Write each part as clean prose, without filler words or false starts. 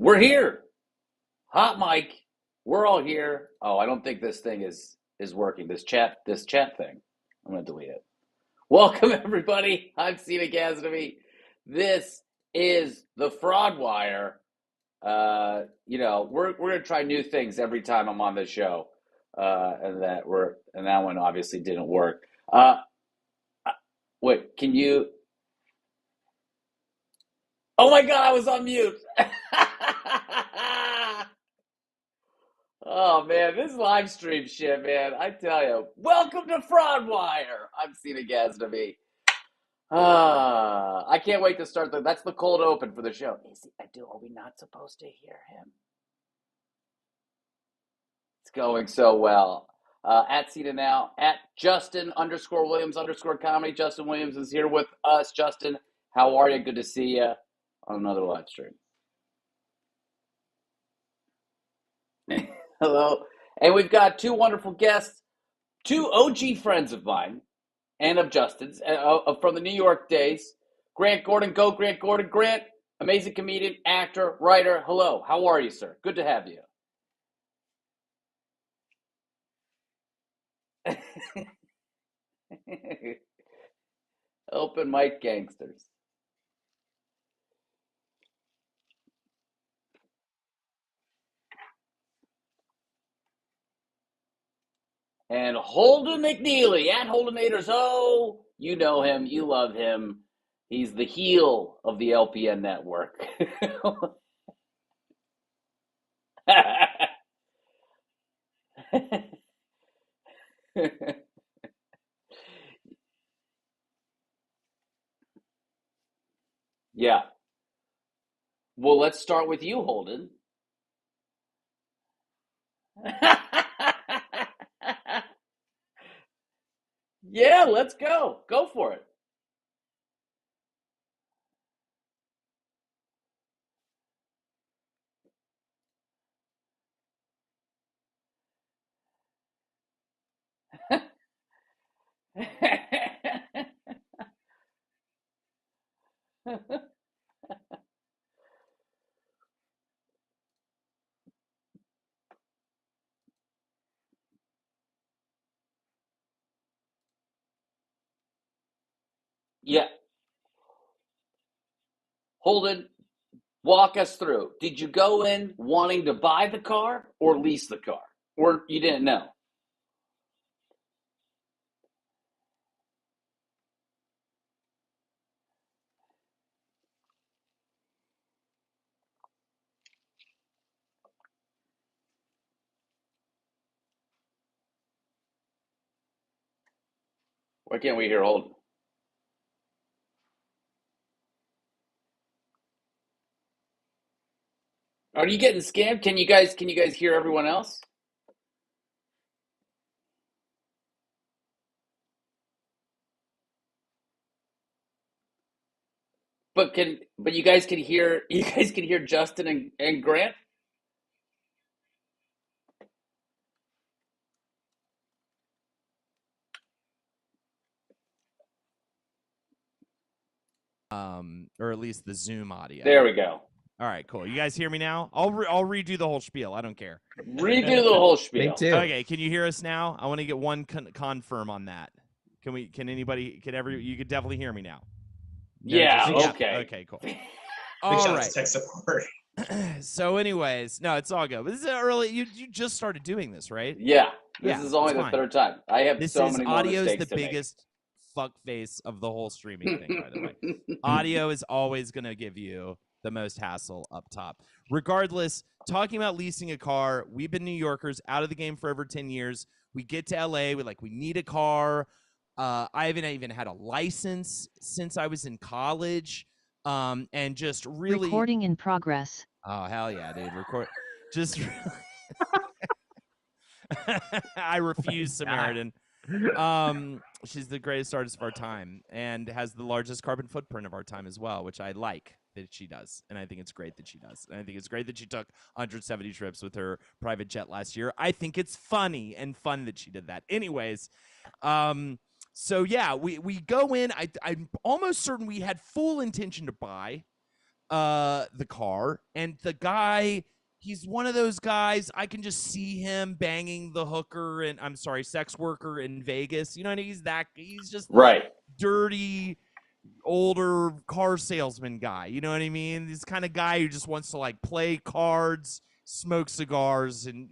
We're here. Hot mic. We're all here. Oh, I don't think this thing is working. This chat thing. I'm gonna delete it. Welcome everybody. I'm Cena Gazdemy. This is the Fraudwire. We're gonna try new things every time I'm on this show. And that one obviously didn't work. Wait, can you? Oh my God, I was on mute. Oh man, this live stream shit, man. I tell you. Welcome to Fraudwire. I'm Cena Gazdemy. I can't wait to start that's the cold open for the show. Are we not supposed to hear him? It's going so well. At Cena now, at Justin_Williams_comedy. Justin Williams is here with us. Justin, how are you? Good to see you on another live stream. Hello. And we've got two wonderful guests, two OG friends of mine and of Justin's from the New York days. Grant Gordon. Go, Grant Gordon. Grant, amazing comedian, actor, writer. Hello. How are you, sir? Good to have you. Open mic gangsters. And Holden McNeely at Holdenators. Oh, you know him. You love him. He's the heel of the LPN network. Yeah. Well, let's start with you, Holden. Yeah, let's go. Go for it. Yeah. Holden, walk us through. Did you go in wanting to buy the car or lease the car? Or you didn't know? Why can't we hear Holden? Are you getting scammed? Can you guys hear everyone else? But you guys can hear Justin and Grant? Or at least the Zoom audio. There we go. All right, cool. You guys hear me now? I'll redo the whole spiel. I don't care. Redo the whole spiel. Me too. Okay, can you hear us now? I want to get one confirm on that. You could definitely hear me now. Yeah, okay. Okay, cool. All right. Tech support. So anyways, no, it's all good. But this is early. You just started doing this, right? Yeah. This is only the third time. I have so many more audio is mistakes the to make. biggest fuck face of the whole streaming thing, by the way. Audio is always going to give you the most hassle up top. Regardless, talking about leasing a car, we've been New Yorkers out of the game for over 10 years. We get to LA, we need a car. I haven't even had a license since I was in college. And just really recording in progress. Oh, hell yeah, dude. Record just really I refuse Samaritan. She's the greatest artist of our time and has the largest carbon footprint of our time as well, which I like that she does. And I think it's great that she does. And I think it's great that she took 170 trips with her private jet last year. I think it's funny and fun that she did that. Anyways, so yeah, we go in. I'm almost certain we had full intention to buy. the car, and the guy, he's one of those guys, I can just see him banging the hooker and sex worker in Vegas. You know what I mean? He's just Right. dirty older car salesman guy. You know what I mean? This kind of guy who just wants to like play cards, smoke cigars, and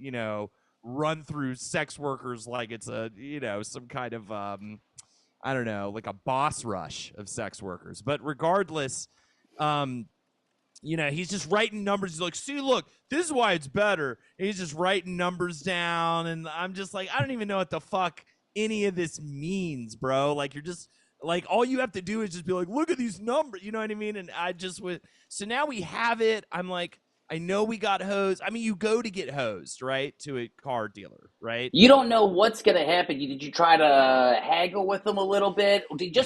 run through sex workers like it's a some kind of I don't know, like a boss rush of sex workers. But regardless, he's just writing numbers. He's like, see, look, this is why it's better. And he's just writing numbers down. And I'm just like, I don't even know what the fuck any of this means, bro. Like, you're just like, all you have to do is just be like, look at these numbers. You know what I mean? And I just would. So now we have it. I'm like, I know we got hosed. I mean, you go to get hosed, right? To a car dealer, right? You don't know what's going to happen. Did you try to haggle with them a little bit? Or did you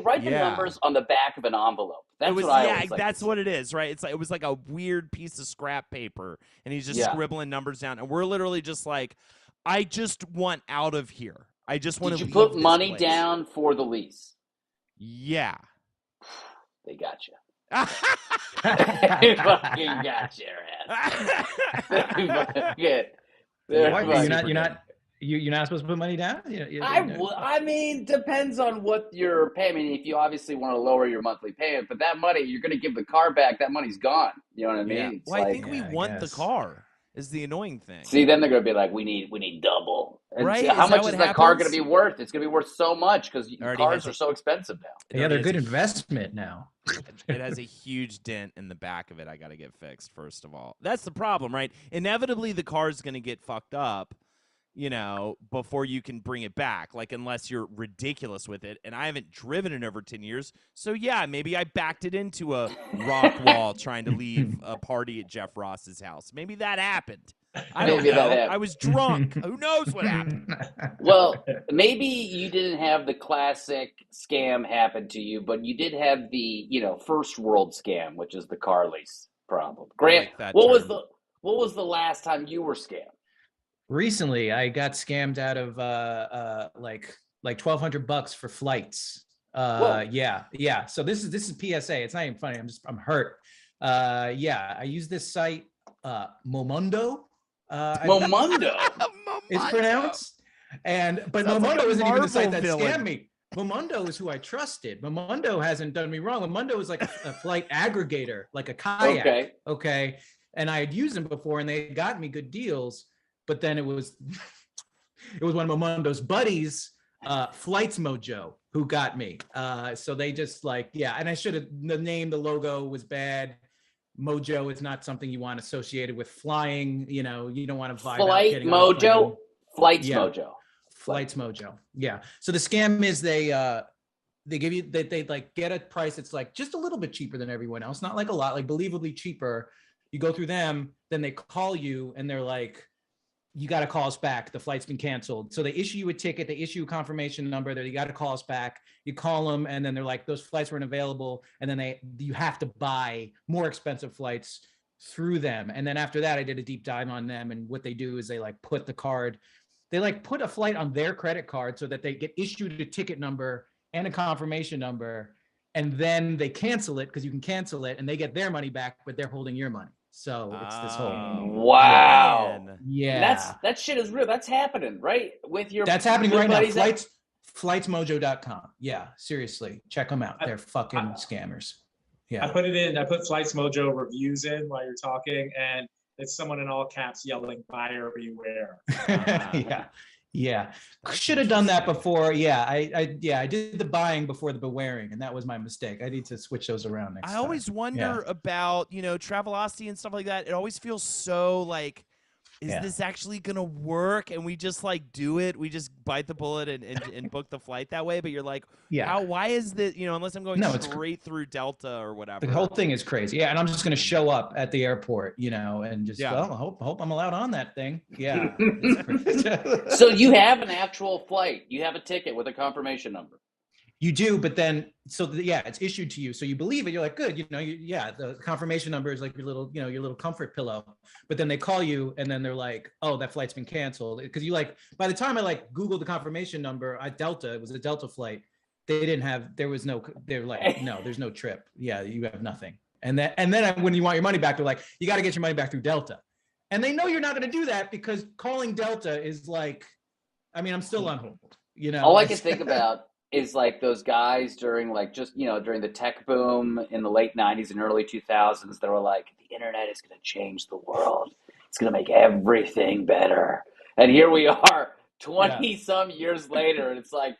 write the numbers on the back of an envelope? That's what I always like. That's what it is, right? It's like, it was like a weird piece of scrap paper, and he's just scribbling numbers down, and we're literally just like, I just want out of here. I just want to leave. Did you put money place. down for the lease? Yeah. They got you. They fucking got your ass. You're not supposed to put money down? I mean, depends on what you're paying. I mean, if you obviously want to lower your monthly payment, but that money, you're going to give the car back, that money's gone. You know what I mean? Yeah. Well, I think we want the car is the annoying thing. See, then they're going to be like, we need double. And right? How much is that car going to be worth? It's going to be worth so much because cars are so expensive now. Yeah, they're good investment now. It has a huge dent in the back of it. I got to get fixed, first of all. That's the problem, right? Inevitably, the car is going to get fucked up, before you can bring it back, like, unless you're ridiculous with it. And I haven't driven in over 10 years. So, yeah, maybe I backed it into a rock wall trying to leave a party at Jeff Ross's house. Maybe that happened. I don't know. I was drunk. Who knows what happened? Well, maybe you didn't have the classic scam happen to you, but you did have the, first world scam, which is the car lease problem. Grant, what was the last time you were scammed? Recently, I got scammed out of like $1,200 for flights. Yeah. So this is PSA. It's not even funny. I'm hurt. I use this site, Momondo. Momondo. It's pronounced. But Momondo isn't even the site that scammed me. Momondo is who I trusted. Momondo hasn't done me wrong. Momondo is like a flight aggregator, like a kayak. Okay. And I had used them before, and they got me good deals. But then it was one of Momondo's buddies, Flights Mojo, who got me. So they just and I should have, the logo was bad. Mojo is not something you want associated with flying. You don't want to vibe Flight Mojo? Flights Mojo. Flights Mojo. Yeah. So the scam is they give you, they like get a price that's like just a little bit cheaper than everyone else. Not like a lot, like believably cheaper. You go through them, then they call you and they're like, you got to call us back. The flight's been canceled. So they issue you a ticket. They issue a confirmation number that you got to call us back. You call them, and then they're like, those flights weren't available. And then you have to buy more expensive flights through them. And then after that, I did a deep dive on them. And what they do is they put put a flight on their credit card so that they get issued a ticket number and a confirmation number. And then they cancel it because you can cancel it, and they get their money back, but they're holding your money. So it's this whole wow. Yeah. That shit is real. That's happening, right? That's happening right now. Flightsmojo.com. Yeah, seriously. Check them out. They're fucking scammers. Yeah. I put Flights Mojo reviews in while you're talking, and it's someone in all caps yelling buyer beware. Yeah. Should have done that before. Yeah, I did the buying before the bewaring, and that was my mistake. I need to switch those around next time. I always wonder about, Travelocity and stuff like that. It always feels so like, is this actually gonna work? And we just do it. We just bite the bullet and book the flight that way. But you're like, why is this? Unless I'm going straight through Delta or whatever. The whole thing is crazy. Yeah, and I'm just gonna show up at the airport, and just I hope I'm allowed on that thing. Yeah. So you have an actual flight. You have a ticket with a confirmation number. You do, but then it's issued to you, so you believe it. You're like, good, the confirmation number is like your little comfort pillow. But then they call you, and then they're like, oh, that flight's been canceled, because by the time I Googled the confirmation number at Delta, it was a Delta flight. They're like, no, there's no trip. Yeah, you have nothing. And then when you want your money back, they're like, you got to get your money back through Delta. And they know you're not going to do that because calling Delta is like, I mean, I'm still on hold, you know. All I can think about is like those guys during like just, during the tech boom in the late 90s and early 2000s that were like, the internet is going to change the world. It's going to make everything better. And here we are 20 some years later, and it's like,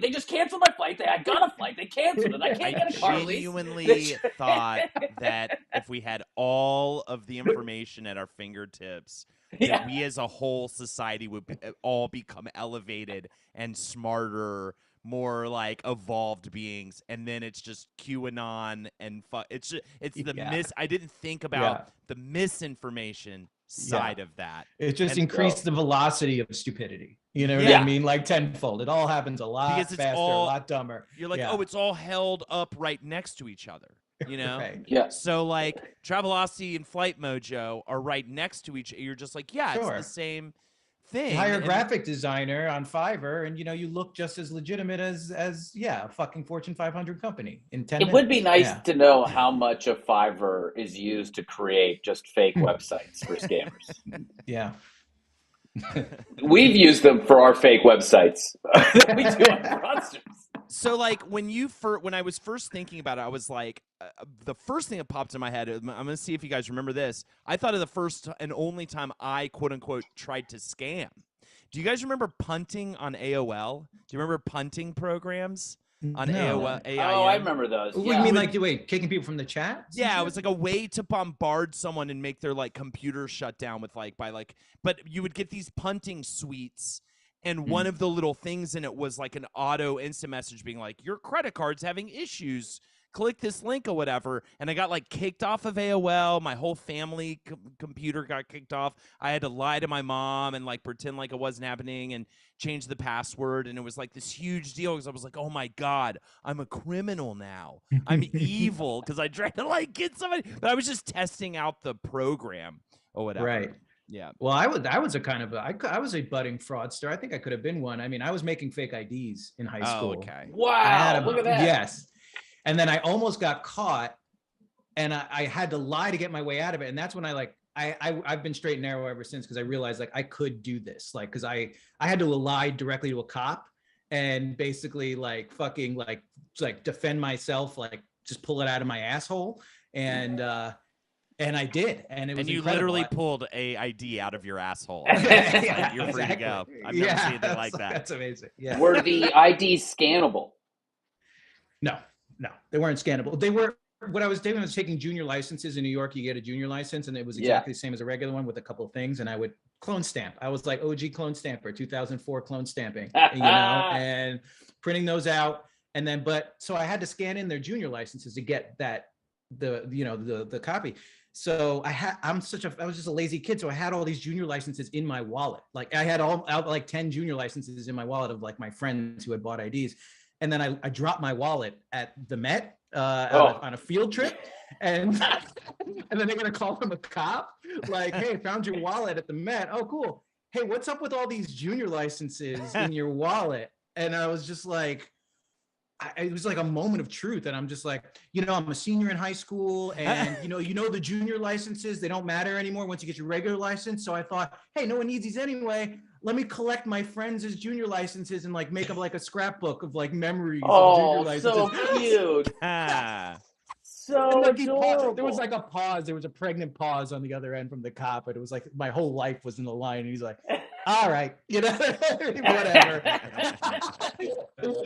they just canceled my flight. I got a flight. They canceled it. I can't get a car lease. Genuinely thought that if we had all of the information at our fingertips, that we as a whole society would all become elevated and smarter, more like evolved beings, and then it's just QAnon and it's the I didn't think about the misinformation side of that. It just increased the velocity of stupidity. You know what I mean? Like tenfold. It all happens a lot faster, a lot dumber. You're like, oh, it's all held up right next to each other. You know? Right. Yeah. So like Travelocity and Flight Mojo are right next to each other. You're just like, it's the same thing. Hire a graphic designer on Fiverr, and you look just as legitimate as a fucking Fortune 500 company in 10 minutes. It would be nice to know how much of Fiverr is used to create just fake websites for scammers. Yeah. We've used them for our fake websites that we do on fraudsters. So like when I was first thinking about it, I was like, the first thing that popped in my head, I'm going to see if you guys remember this. I thought of the first and only time I, quote unquote, tried to scam. Do you guys remember punting on AOL? Do you remember punting programs on AOL? AIM? Oh, I remember those. What do you mean, like, wait, kicking people from the chat? Yeah, it was like a way to bombard someone and make their like computer shut down with but you would get these punting suites. And one of the little things in it was like an auto instant message being like, your credit card's having issues. Click this link or whatever. And I got like kicked off of AOL. My whole family computer got kicked off. I had to lie to my mom and like pretend like it wasn't happening and change the password. And it was like this huge deal because I was like, oh my God, I'm a criminal now. I'm evil because I tried to like get somebody. But I was just testing out the program or whatever. Right. Yeah. Well, I was a budding fraudster. I think I could have been one. I mean, I was making fake IDs in high school. Okay. Wow. Look at that. Yes. And then I almost got caught, and I had to lie to get my way out of it. And that's when I've been straight and narrow ever since, because I realized like I could do this, like, because I had to lie directly to a cop and basically like fucking like defend myself, like just pull it out of my asshole. And I did, and it was. And you incredible. literally pulled a ID out of your asshole. Like, you're free to go. I've never seen anything like that. That's amazing. Yeah. Were the IDs scannable? No, they weren't scannable. They were. What I was doing was taking junior licenses in New York. You get a junior license, and it was exactly the same as a regular one with a couple of things. And I would clone stamp. I was like OG clone stamper, 2004 clone stamping, and printing those out. And then, so I had to scan in their junior licenses to get the copy. So I was just a lazy kid. So I had all these junior licenses in my wallet. Like I had like 10 junior licenses in my wallet of like my friends who had bought IDs. And then I dropped my wallet at the Met on a field trip. And then they're going to call him a cop. Like, hey, found your wallet at the Met. Oh, cool. Hey, what's up with all these junior licenses in your wallet? And I was just like, it was like a moment of truth. And I'm just like, I'm a senior in high school, and the junior licenses, they don't matter anymore once you get your regular license. So I thought, hey, no one needs these anyway. Let me collect my friends' junior licenses and like make up like a scrapbook of like memories of junior licenses. So cute. So adorable. There was like a pause. There was a pregnant pause on the other end from the cop, and it was like my whole life was in the line. And he's like, all right, whatever.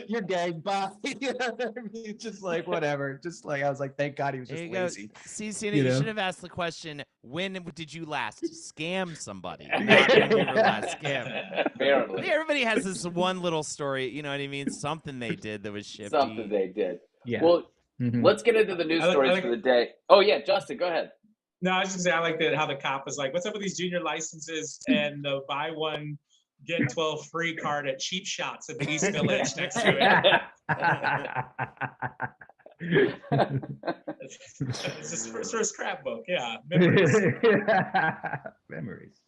You're gay, bye. It's just like, whatever. Just like, I was like, thank God he was just lazy. See, you should have asked the question, when did you last scam somebody? When you were last scam. Apparently. Everybody has this one little story, you know what I mean? Something they did that was shifty. Something they did. Yeah. Well, let's get into the news stories for the day. Oh, yeah, Justin, go ahead. No, I was just saying, I like how the cop was like, what's up with these junior licenses and the buy one, get 12 free card at Cheap Shots at the East Village next to it. It's just for a scrapbook. Yeah. Memories.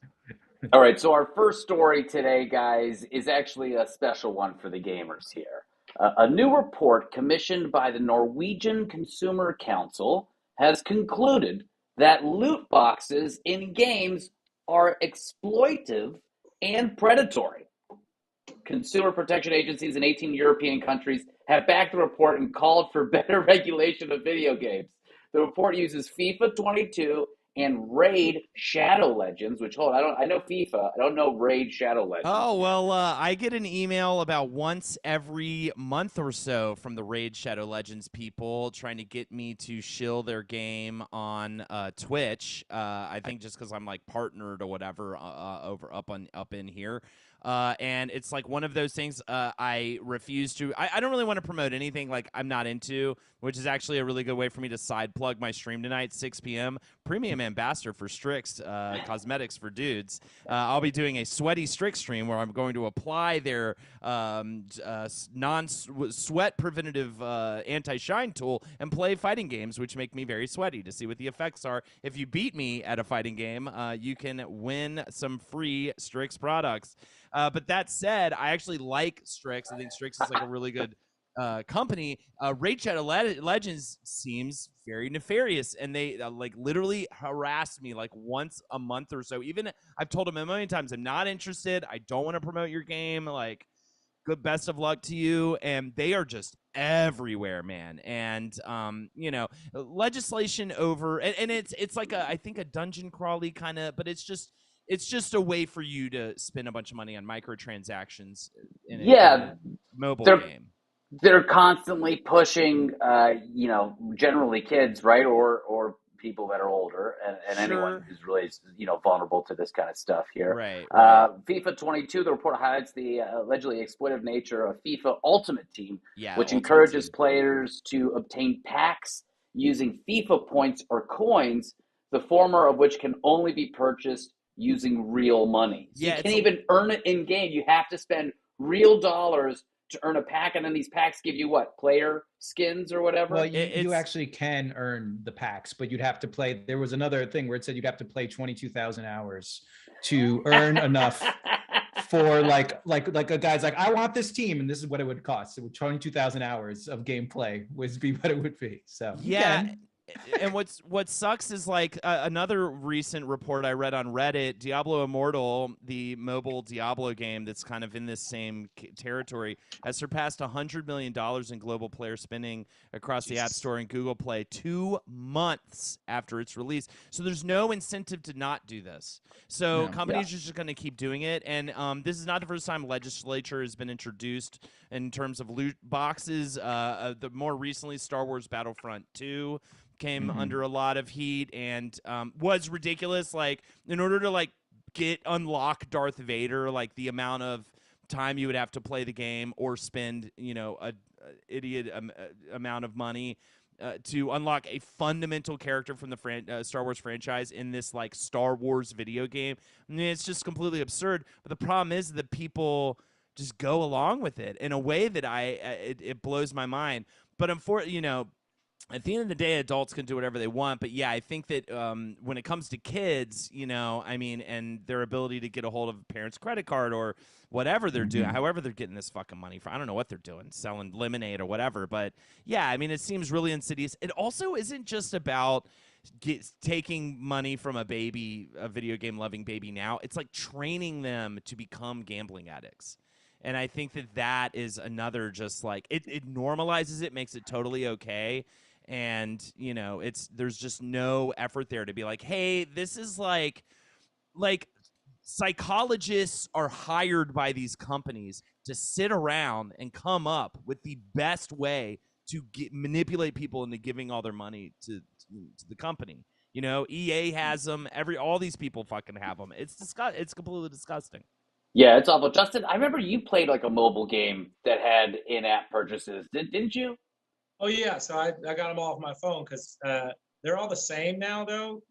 All right, so our first story today, guys, is actually a special one for the gamers here. A new report commissioned by the Norwegian Consumer Council has concluded that loot boxes in games are exploitive and predatory. Consumer protection agencies in 18 European countries have backed the report and called for better regulation of video games. The report uses FIFA 22 and Raid Shadow Legends, which I know FIFA, I don't know Raid Shadow Legends. Oh, well, I get an email about once every month or so from the Raid Shadow Legends people trying to get me to shill their game on Twitch. I think just because I'm like partnered or whatever up in here. And it's like one of those things I refuse to. I don't really want to promote anything like I'm not into, which is actually a really good way for me to side plug my stream tonight, 6 p.m. Premium ambassador for Strix Cosmetics for Dudes. I'll be doing a sweaty Strix stream where I'm going to apply their non-sweat preventative anti-shine tool and play fighting games, which make me very sweaty to see what the effects are. If you beat me at a fighting game, you can win some free Strix products. But that said, I actually like Strix. I think Strix is like a really good company. Raid Shadow Legends seems very nefarious, and they like literally harass me like once a month or so. Even I've told them a million times, I'm not interested. I don't want to promote your game. Like, good best of luck to you. And they are just everywhere, man. And legislation over, and it's like I think a dungeon crawly kind of, but it's just a way for you to spend a bunch of money on microtransactions in a mobile game. They're constantly pushing, generally kids, right, or people that are older, and Sure. anyone who's really, vulnerable to this kind of stuff here. Right. FIFA 22, the report highlights the allegedly exploitive nature of FIFA Ultimate Team, which Ultimate encourages Team. players to obtain packs using FIFA points or coins, the former of which can only be purchased using real money. So you can't even earn it in game. You have to spend real dollars to earn a pack, and then these packs give you what? Player skins or whatever? Well, you actually can earn the packs, but you'd have to play. There was another thing where it said you'd have to play 22,000 hours to earn enough for like a guy's like, I want this team, and this is what it would cost. So 22,000 hours of gameplay would be what it would be. So yeah. And what sucks is like another recent report I read on Reddit, Diablo Immortal, the mobile Diablo game that's kind of in this same territory, has surpassed $100 million in global player spending across the App Store and Google Play 2 months after its release. So there's no incentive to not do this. So companies are just going to keep doing it. And this is not the first time legislature has been introduced in terms of loot boxes. The more recently, Star Wars Battlefront 2 came under a lot of heat and was ridiculous. Like, in order to like unlock Darth Vader, like the amount of time you would have to play the game or spend, a idiot amount of money to unlock a fundamental character from the Star Wars franchise in this like Star Wars video game. I mean, it's just completely absurd. But the problem is that people just go along with it in a way that it blows my mind. But unfortunately, at the end of the day, adults can do whatever they want. But yeah, I think that when it comes to kids, and their ability to get a hold of a parent's credit card or whatever they're doing, however they're getting this fucking money from, I don't know what they're doing, selling lemonade or whatever. But yeah, I mean, it seems really insidious. It also isn't just about taking money from a video game loving baby now. It's like training them to become gambling addicts. And I think that is another, just like it normalizes it, makes it totally okay. And there's just no effort there to be like, hey, this is like psychologists are hired by these companies to sit around and come up with the best way to manipulate people into giving all their money to the company. EA has them. All these people fucking have them. It's completely disgusting. Yeah, it's awful. Justin, I remember you played like a mobile game that had in-app purchases, didn't you? Oh yeah, so I got them all off my phone because they're all the same now. Though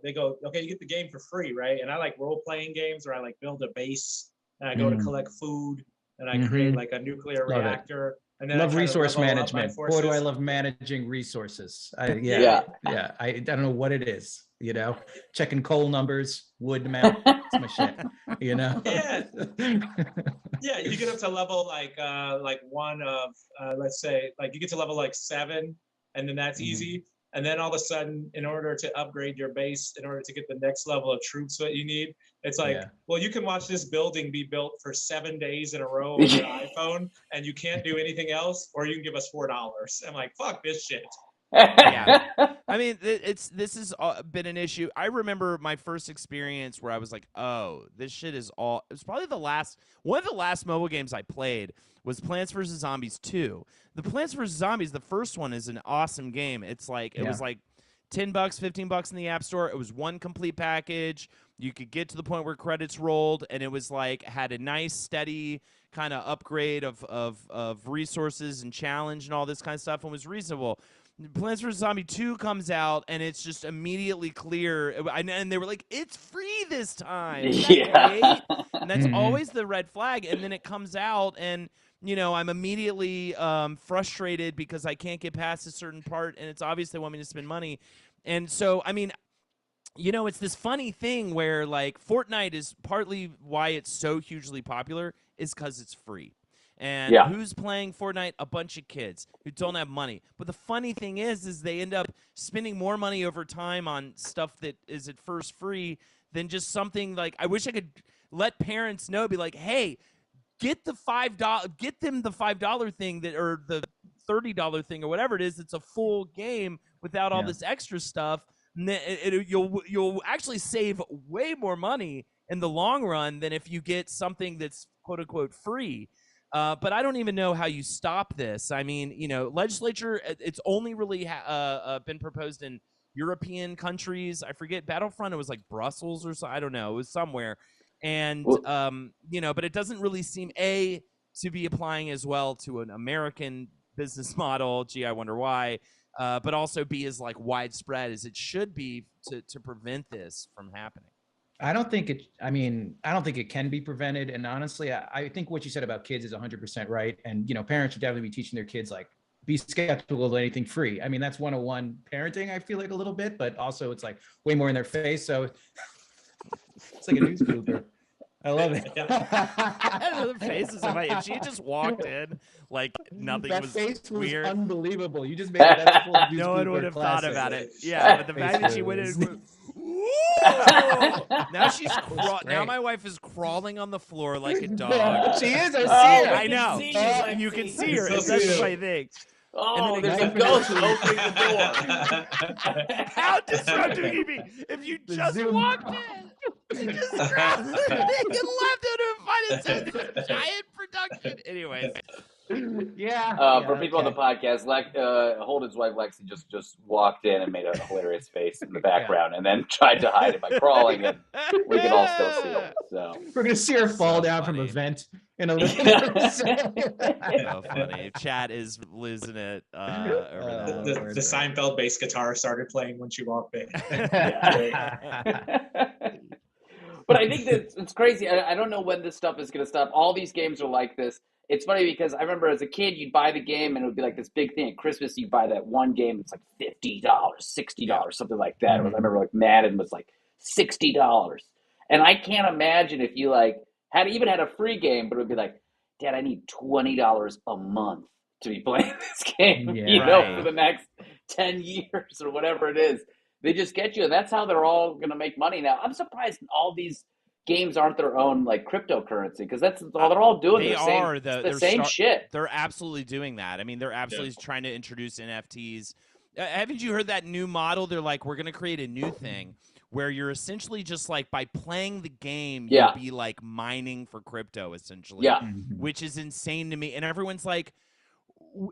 they go, okay, you get the game for free, right? And I like role-playing games where I like build a base and I go to collect food and I create like a nuclear reactor. And then love resource management. Boy, do I love managing resources. I don't know what it is. Checking coal numbers, wood amount. It's my shit. Yeah. Yeah, you get up to level like one of let's say like you get to level like 7, and then that's easy. And then all of a sudden, in order to upgrade your base, in order to get the next level of troops that you need, it's like, well, you can watch this building be built for 7 days in a row on your iPhone, and you can't do anything else, or you can give us $4. I'm like, fuck this shit. Yeah. I mean, this has been an issue. I remember my first experience where I was like, oh, this shit is all. It was probably one of the last mobile games I played was Plants vs. Zombies 2. The Plants vs. Zombies, the first one, is an awesome game. It's like, it was like $10, $15 in the App Store. It was one complete package. You could get to the point where credits rolled, and it was like, had a nice, steady kind of upgrade of resources and challenge and all this kind of stuff, and was reasonable. Plants vs. Zombie 2 comes out, and it's just immediately clear. And they were like, it's free this time. Yeah. And that's always the red flag. And then it comes out, and, you know, I'm immediately frustrated because I can't get past a certain part, and it's obvious they want me to spend money. And so, I mean, you know, it's this funny thing where, like, Fortnite is partly why it's so hugely popular is because it's free. And who's playing Fortnite? A bunch of kids who don't have money. But the funny thing is they end up spending more money over time on stuff that is at first free than just something like, I wish I could let parents know, be like, hey, get them the $5 thing that, or the $30 thing or whatever it is. It's a full game without all this extra stuff. And you'll actually save way more money in the long run than if you get something that's quote unquote free. But I don't even know how you stop this. I mean, you know, legislature, it's only really been proposed in European countries. I forget, Battlefront, it was like Brussels or so. I don't know. It was somewhere. And, you know, but it doesn't really seem, A, to be applying as well to an American business model. Gee, I wonder why. But also B, is like widespread as it should be to prevent this from happening. I don't think it can be prevented. And honestly, I think what you said about kids is 100% right. And, you know, parents should definitely be teaching their kids, like, be skeptical of anything free. I mean, that's 101 parenting, I feel like, a little bit, but also it's like way more in their face. So it's like a news blooper. I love it. The faces of if she just walked in like nothing that was face weird. Was unbelievable. You just made it. That's full news no one blooper would have classic. thought about it. Yeah, but the fact that she went in. Now she's now my wife is crawling on the floor like a dog. She is. I see her. I know. You can see her. That's the funny thing. Oh, there's a ghost opening the door. How disruptive can you be? If you just walked in, you just grabbed it and left it and find it says this giant production. Anyways. For people on the podcast, Holden's wife Lexi just walked in and made a hilarious face in the background, and then tried to hide it by crawling, and we can all still see it. So we're gonna see her fall down from a vent in a little. So funny. Chat is losing it. The Seinfeld bass guitar started playing when she walked in. But I think that it's crazy. I don't know when this stuff is going to stop. All these games are like this. It's funny because I remember as a kid, you'd buy the game and it would be like this big thing. At Christmas, you'd buy that one game that's like $50, $60, something like that. I remember like Madden was like $60. And I can't imagine if you like had a free game, but it would be like, Dad, I need $20 a month to be playing this game, for the next 10 years or whatever it is. They just get you. And that's how they're all going to make money now. I'm surprised all these games aren't their own like cryptocurrency, because that's all they're all doing. The same shit. They're absolutely doing that. I mean, they're absolutely trying to introduce NFTs. Haven't you heard that new model? They're like, we're going to create a new thing where you're essentially just like by playing the game, you'll be like mining for crypto essentially, which is insane to me. And everyone's like,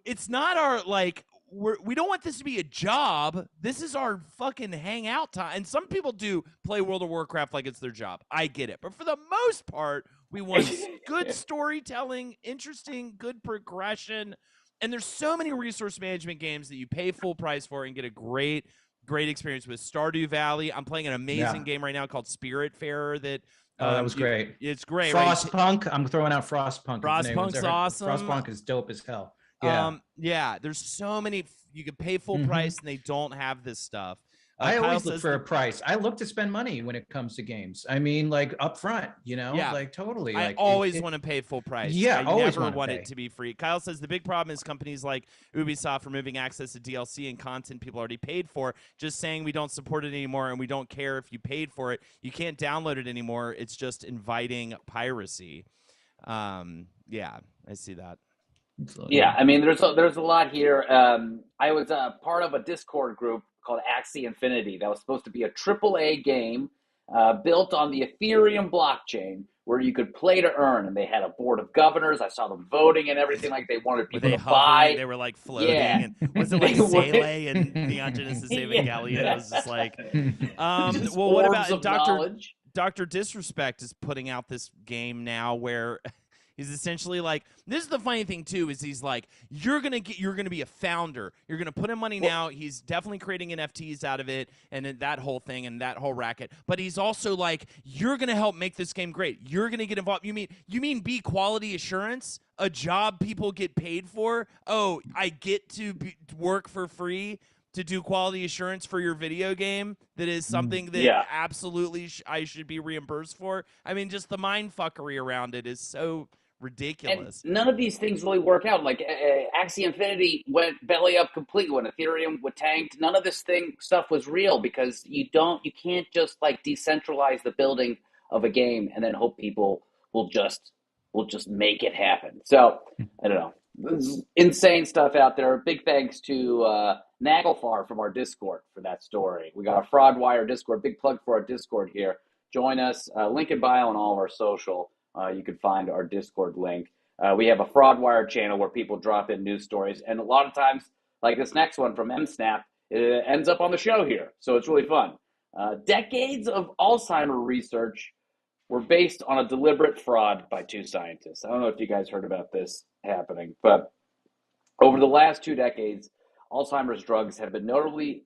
it's not our like. We don't want this to be a job. This is our fucking hangout time. And some people do play World of Warcraft like it's their job. I get it. But for the most part, we want good storytelling, interesting, good progression. And there's so many resource management games that you pay full price for and get a great experience with. Stardew Valley. I'm playing an amazing game right now called Spiritfarer that that was great. It's great. Frostpunk. I'm throwing out Frostpunk. Frostpunk's awesome. Frostpunk is dope as hell. There's so many. You can pay full price and they don't have this stuff. I Kyle always look says for a price. I look to spend money when it comes to games. I mean, like up front, Yeah. like totally. I Like always want to pay full price. Yeah, I always never wanna want pay. it to be free. Kyle says the big problem is companies like Ubisoft removing access to DLC and content people already paid for, just saying we don't support it anymore and we don't care if you paid for it. You can't download it anymore. It's just inviting piracy. Yeah, I see that. Yeah, I mean, there's a lot here. I was part of a Discord group called Axie Infinity that was supposed to be a AAA game built on the Ethereum blockchain where you could play to earn, and they had a board of governors. I saw them voting and everything, like they wanted Were people they to hovering? buy. They were like floating. Yeah. And was it like They were- Sele and Neon Genesis Evangelion? It was just like, Just well, what orbs about of Dr. knowledge. Dr. Disrespect is putting out this game now where he's essentially like, this is the funny thing too, is he's like, you're gonna be a founder. You're gonna put in money now. He's definitely creating NFTs out of it and that whole thing and that whole racket. But he's also like, you're gonna help make this game great. You're gonna get involved. You mean be quality assurance? A job people get paid for? Oh, I get to work for free to do quality assurance for your video game that is something that absolutely I should be reimbursed for. I mean, just the mind fuckery around it is so ridiculous. And none of these things really work out. Like Axie Infinity went belly up completely when Ethereum was tanked. None of this stuff was real because you can't just like decentralize the building of a game and then hope people will just make it happen. So I don't know. There's insane stuff out there. Big thanks to Nagelfar from our Discord for that story. We got a Fraudwire Discord. Big plug for our Discord here. Join us. Link in bio on all of our social. You can find our Discord link. We have a Fraudwire channel where people drop in news stories. And a lot of times, like this next one from MSnap, it ends up on the show here. So it's really fun. Decades of Alzheimer research were based on a deliberate fraud by two scientists. I don't know if you guys heard about this happening, but over the last 2 decades, Alzheimer's drugs have been notably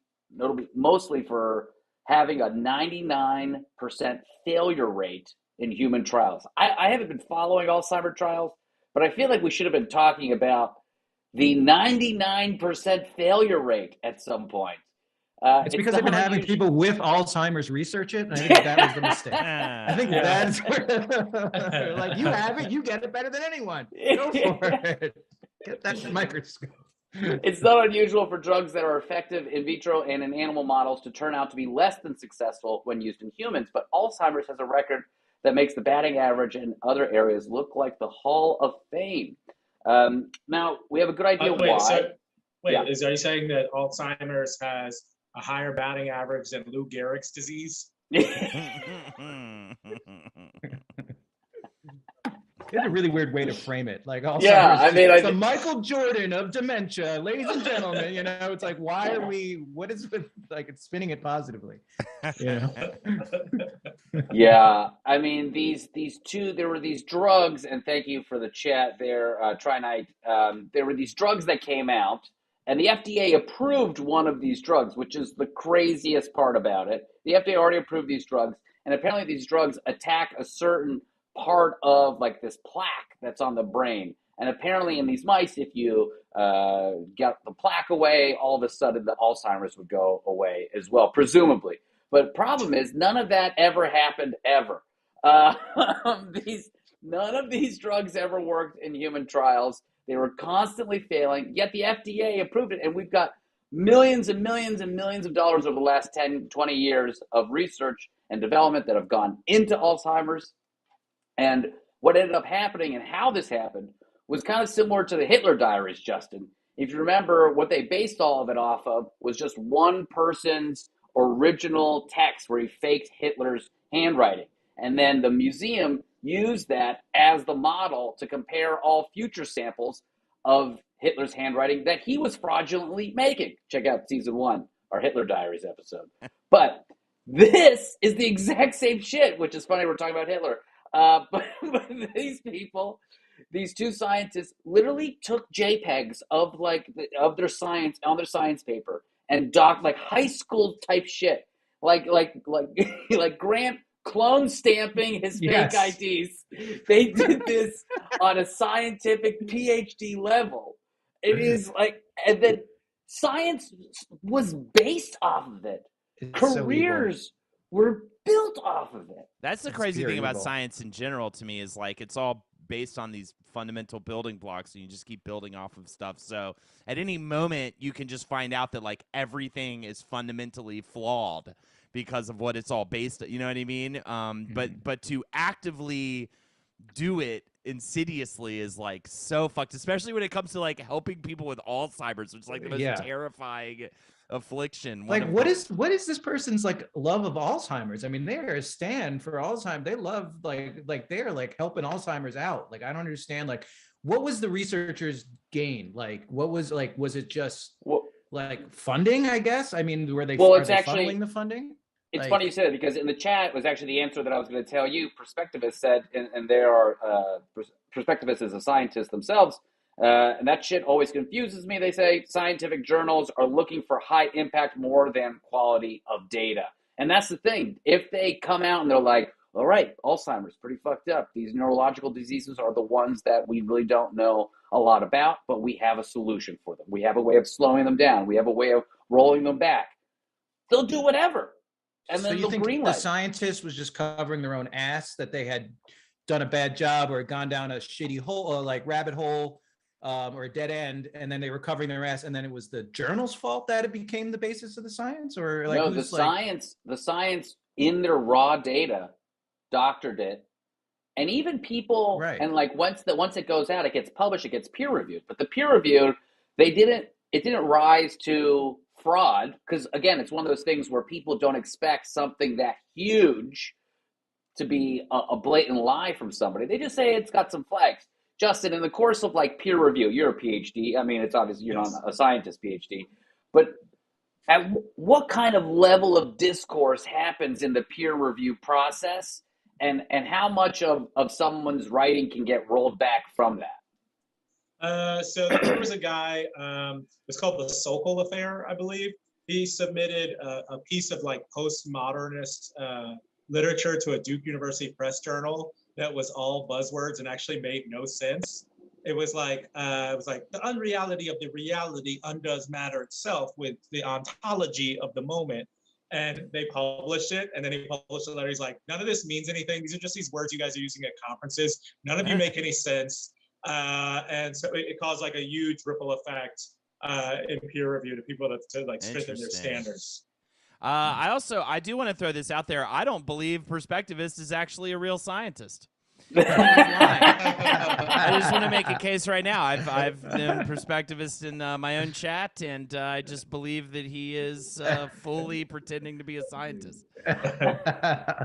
mostly for having a 99% failure rate in human trials. I haven't been following Alzheimer's trials, but I feel like we should have been talking about the 99% failure rate at some point. It's because they've been having people with Alzheimer's research it, and I think that was the mistake. I think that's where, like, you have it, you get it better than anyone. Go for it. Get that microscope. It's not unusual for drugs that are effective in vitro and in animal models to turn out to be less than successful when used in humans, but Alzheimer's has a record that makes the batting average in other areas look like the Hall of Fame. Now, we have a good idea why. Are you saying that Alzheimer's has a higher batting average than Lou Gehrig's disease? It's a really weird way to frame it. Like, Alzheimer's, it's the Michael Jordan of dementia, ladies and gentlemen. It's like, why are we? What is it? Like, it's spinning it positively. Yeah, I mean, these two. There were these drugs, and thank you for the chat there, Trinite. There were these drugs that came out, and the FDA approved one of these drugs, which is the craziest part about it. The FDA already approved these drugs, and apparently these drugs attack a certain part of like this plaque that's on the brain. And apparently in these mice, if you get the plaque away, all of a sudden the Alzheimer's would go away as well, presumably. But problem is, none of that ever happened ever. None of these drugs ever worked in human trials. They were constantly failing, yet the FDA approved it. And we've got millions and millions and millions of dollars over the last 10, 20 years of research and development that have gone into Alzheimer's. And what ended up happening and how this happened was kind of similar to the Hitler diaries, Justin. If you remember, what they based all of it off of was just one person's original text where he faked Hitler's handwriting. And then the museum used that as the model to compare all future samples of Hitler's handwriting that he was fraudulently making. Check out season 1, our Hitler diaries episode. But this is the exact same shit, which is funny. We're talking about Hitler. But these people, these two scientists, literally took JPEGs of their science on their science paper and docked like high school type shit, like Grant clone stamping his fake IDs. They did this on a scientific PhD level. It is like, and then science was based off of it. It's so evil. Careers were built off of it. That's the It's crazy pure thing about evil. science in general to me is like it's all based on these fundamental building blocks and you just keep building off of stuff. So at any moment you can just find out that like everything is fundamentally flawed because of what it's all based on. You know what I mean? But to actively do it insidiously is like so fucked, especially when it comes to like helping people with Alzheimer's, which is like the most terrifying affliction. Like what is this person's like love of Alzheimer's? I mean, they're a stand for Alzheimer's. They love like they're like helping Alzheimer's out. Like I don't understand. Like what was the researchers' gain? Like what was was it just like funding? I guess. I mean, were they funneling the funding? It's funny you said it because in the chat was actually the answer that I was going to tell you. Perspectivists said, and there are Perspectivists as a scientist themselves, and that shit always confuses me. They say scientific journals are looking for high impact more than quality of data. And that's the thing. If they come out and they're like, all right, Alzheimer's pretty fucked up. These neurological diseases are the ones that we really don't know a lot about, but we have a solution for them. We have a way of slowing them down. We have a way of rolling them back. They'll do whatever. And so then you think green the light. scientist was just covering their own ass, that they had done a bad job or gone down a shitty hole or like rabbit hole or a dead end, and then they were covering their ass, and then it was the journal's fault that it became the basis of the science? Or like no, the science in their raw data doctored it. And even people, and like once it goes out, it gets published, it gets peer reviewed. But the peer reviewed, it didn't rise to fraud, because again, it's one of those things where people don't expect something that huge to be a blatant lie from somebody. They just say it's got some flags. Justin, in the course of like peer review, you're a PhD. I mean, it's obvious you're not a scientist PhD, but at what kind of level of discourse happens in the peer review process, and how much of someone's writing can get rolled back from that? So there was a guy, it's called the Sokol Affair, I believe. He submitted a piece of like postmodernist literature to a Duke University press journal that was all buzzwords and actually made no sense. It was like the unreality of the reality undoes matter itself with the ontology of the moment. And they published it, and then he published a letter. He's like, none of this means anything. These are just these words you guys are using at conferences. None of you make any sense. And so it caused like a huge ripple effect in peer review to people to like strengthen their standards. I do want to throw this out there. I don't believe Perspectivist is actually a real scientist. I just want to make a case right now. I've been Perspectivist in my own chat, and I just believe that he is fully pretending to be a scientist.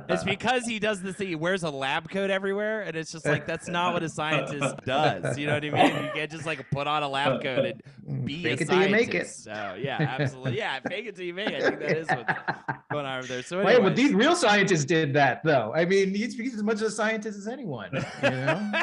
It's because he does this thing. He wears a lab coat everywhere, and it's just like that's not what a scientist does. You know what I mean? You can't just like put on a lab coat and be fake a it till you scientist. make it. So yeah, absolutely. Yeah, fake it till you make it. I think that is what's going on over there. So wait, well, these real scientists did that, though. I mean, he's as much of a scientist as anyone. You know.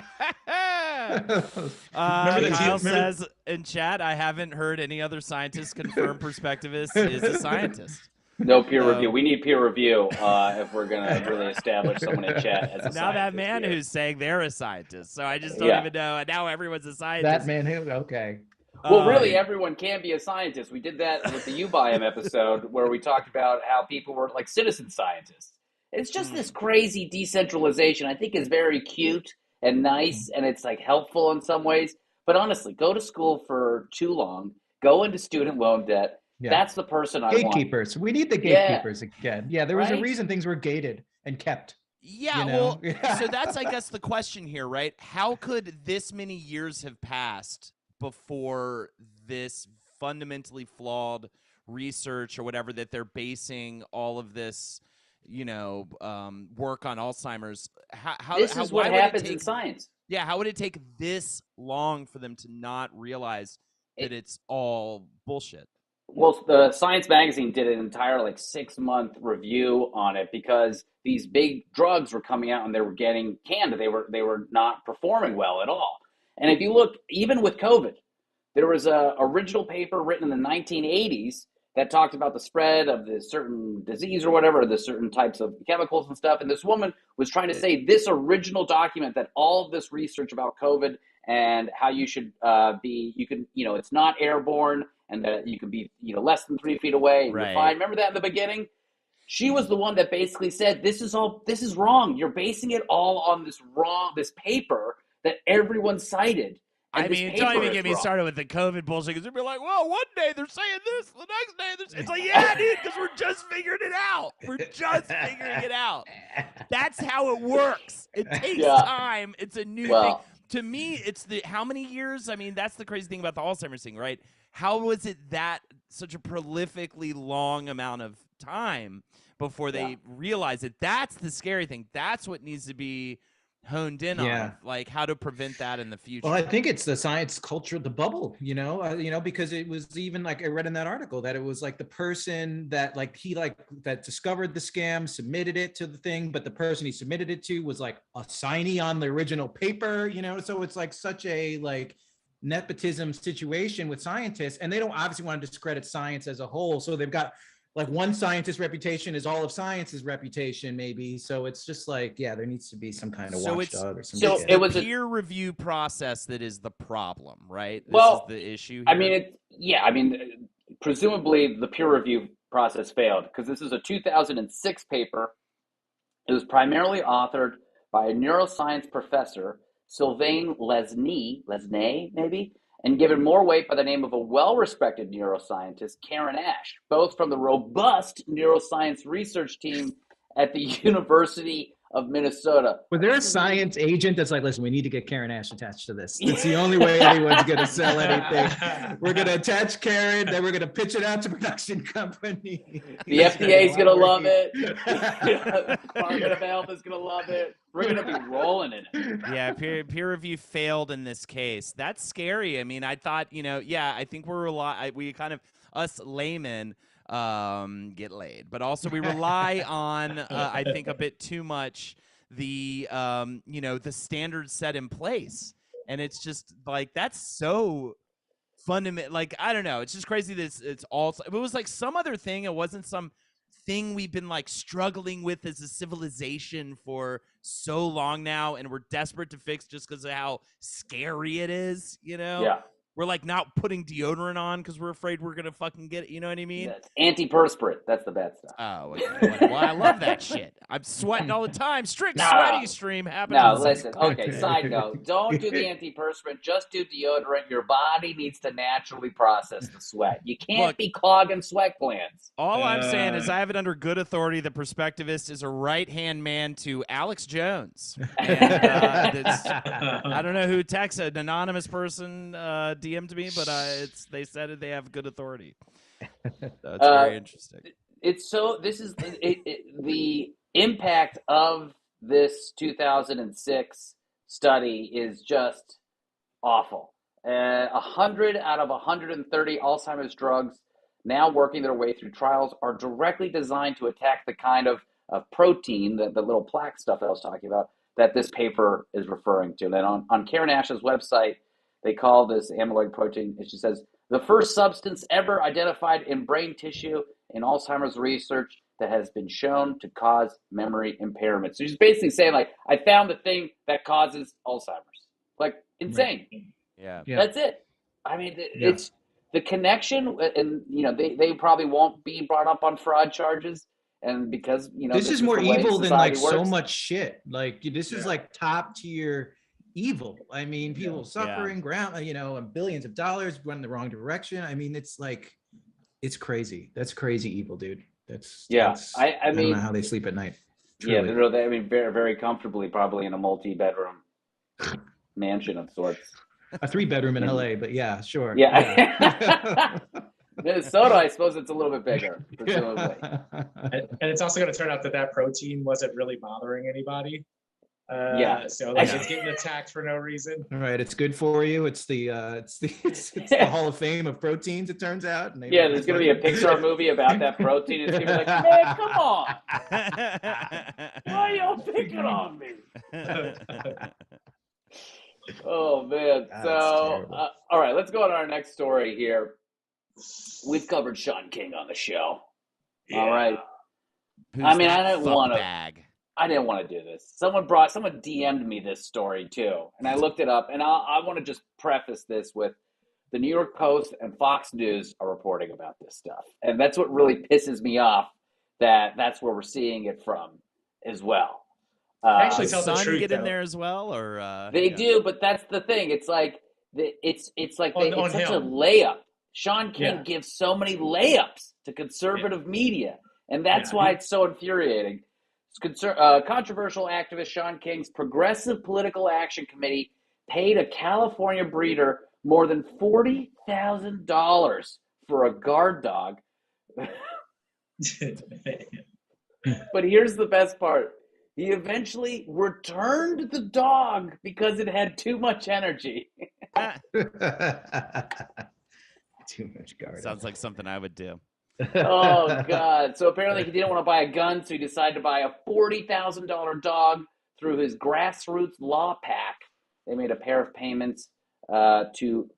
Kyle says in chat, I haven't heard any other scientists confirm Perspectivist is a scientist. No peer review. We need peer review if we're going to really establish someone in chat as a scientist. Now that man who's saying they're a scientist. So I just don't even know. Now everyone's a scientist. That man who, okay. Well, really, everyone can be a scientist. We did that with the UBIOM episode where we talked about how people were like citizen scientists. It's just this crazy decentralization I think is very cute and nice, and it's like helpful in some ways. But honestly, go to school for too long, go into student loan debt. Yeah. That's the person I want. Gatekeepers. We need the gatekeepers again. Yeah, there was a reason things were gated and kept. Yeah, well, so that's, I guess, the question here, right? How could this many years have passed before this fundamentally flawed research or whatever that they're basing all of this, work on Alzheimer's? This is what happens in science. Yeah, how would it take this long for them to not realize that it's all bullshit? Well, the Science magazine did an entire 6-month review on it because these big drugs were coming out and they were getting canned. They were not performing well at all. And if you look, even with COVID, there was a original paper written in the 1980s that talked about the spread of this certain disease or whatever, the certain types of chemicals and stuff. And this woman was trying to say this original document that all of this research about COVID and how you should it's not airborne and that you can be, less than 3 feet away and you're fine. Remember that in the beginning? She was the one that basically said, this is wrong. You're basing it all on this paper that everyone cited. I mean, don't even get me started with the COVID bullshit, because they'd be like, well, one day they're saying this, the next day it's like, yeah, dude, because we're just figuring it out. We're just figuring it out. That's how it works. It takes time. It's a new thing. To me, it's how many years? I mean, that's the crazy thing about the Alzheimer's thing, right? How was it that such a prolifically long amount of time before they realize it? That's the scary thing. That's what needs to be honed in on, like how to prevent that in the future. Well, I think it's the science culture, the bubble, because it was even like I read in that article that it was like the person that that discovered the scam submitted it to the thing, but the person he submitted it to was like a signee on the original paper, so it's like such a like nepotism situation with scientists, and they don't obviously want to discredit science as a whole, so they've got like one scientist's reputation is all of science's reputation, maybe. So it's just like, there needs to be some kind of watchdog or something. So it was a peer review process that is the problem, right? This is the issue here. I mean, presumably the peer review process failed because this is a 2006 paper. It was primarily authored by a neuroscience professor, Sylvain Lesnay, maybe, and given more weight by the name of a well-respected neuroscientist, Karen Ash, both from the robust neuroscience research team at the University of Minnesota. Was there a science agent that's like, listen, we need to get Karen Ash attached to this. It's the only way anyone's going to sell anything. We're going to attach Karen, then we're going to pitch it out to production company. The FDA is going to love it. The Department of Health is going to love it. We're going to be rolling in it. Yeah, peer review failed in this case. That's scary. I mean, I thought, I think we kind of, us laymen, get laid, but also we rely on I think a bit too much the the standards set in place, and it's just like that's so fundamental. Like, I don't know, it's just crazy that it's all, if it was like some other thing, it wasn't some thing we've been like struggling with as a civilization for so long now, and we're desperate to fix just because of how scary it is, We're like not putting deodorant on because we're afraid we're gonna fucking get it. You know what I mean? That's antiperspirant. That's the bad stuff. Oh, okay. Well, I love that shit. I'm sweating all the time. Strict sweaty stream happening. No, listen. Okay, side note. Don't do the antiperspirant. Just do deodorant. Your body needs to naturally process the sweat. You can't be clogging sweat glands. All I'm saying is I have it under good authority. The Perspectivist is a right-hand man to Alex Jones. And, I don't know who texted, an anonymous person DM'd me, but they said they have good authority. That's very interesting. The impact of this 2006 study is just awful. 100 out of 130 Alzheimer's drugs now working their way through trials are directly designed to attack the kind of protein, the little plaque stuff that I was talking about, that this paper is referring to. And on Karen Ash's website, they call this amyloid protein, and she says, the first substance ever identified in brain tissue in Alzheimer's research that has been shown to cause memory impairment. So she's basically saying, like, I found the thing that causes Alzheimer's. Like, insane. Right. Yeah. That's it. I mean, it's the connection, and, they probably won't be brought up on fraud charges. And because, this is more evil than like so much shit. Like, this is like top tier evil. I mean, people suffering, and billions of dollars going in the wrong direction. I mean, it's like, it's crazy. That's crazy evil, dude. I mean, don't know how they sleep at night. Truly. Yeah, I mean, very, very comfortably, probably in a multi-bedroom mansion of sorts. A 3-bedroom in LA, but yeah, sure. Yeah. Minnesota, I suppose it's a little bit bigger, presumably. And it's also going to turn out that protein wasn't really bothering anybody. So it's getting attacked for no reason. All right, it's good for you. It's the Hall of Fame of proteins, it turns out. And there's going to be a Pixar movie about that protein. It's going to be like, man, come on. Why are y'all picking on me? Oh, man. So, all right, let's go on to our next story here. We've covered Sean King on the show. Yeah. All right. I didn't want to do this. Someone DM'd me this story too, and I looked it up. And I want to just preface this with the New York Post and Fox News are reporting about this stuff, and that's what really pisses me off. that's where we're seeing it from as well. Actually, Does tell the Sun truth, get in though. there as well, or They yeah. do, but that's the thing. It's like it's like On it's such a him. layup. Sean King Yeah. gives so many layups to conservative media, and that's why it's so infuriating. Controversial activist Sean King's Progressive Political Action Committee paid a California breeder more than $40,000 for a guard dog. But here's the best part. He eventually returned the dog because it had too much energy. Too much guard. Sounds like something I would do. Oh, God. So apparently he didn't want to buy a gun, so he decided to buy a $40,000 dog through his grassroots law pack. They made a pair of payments to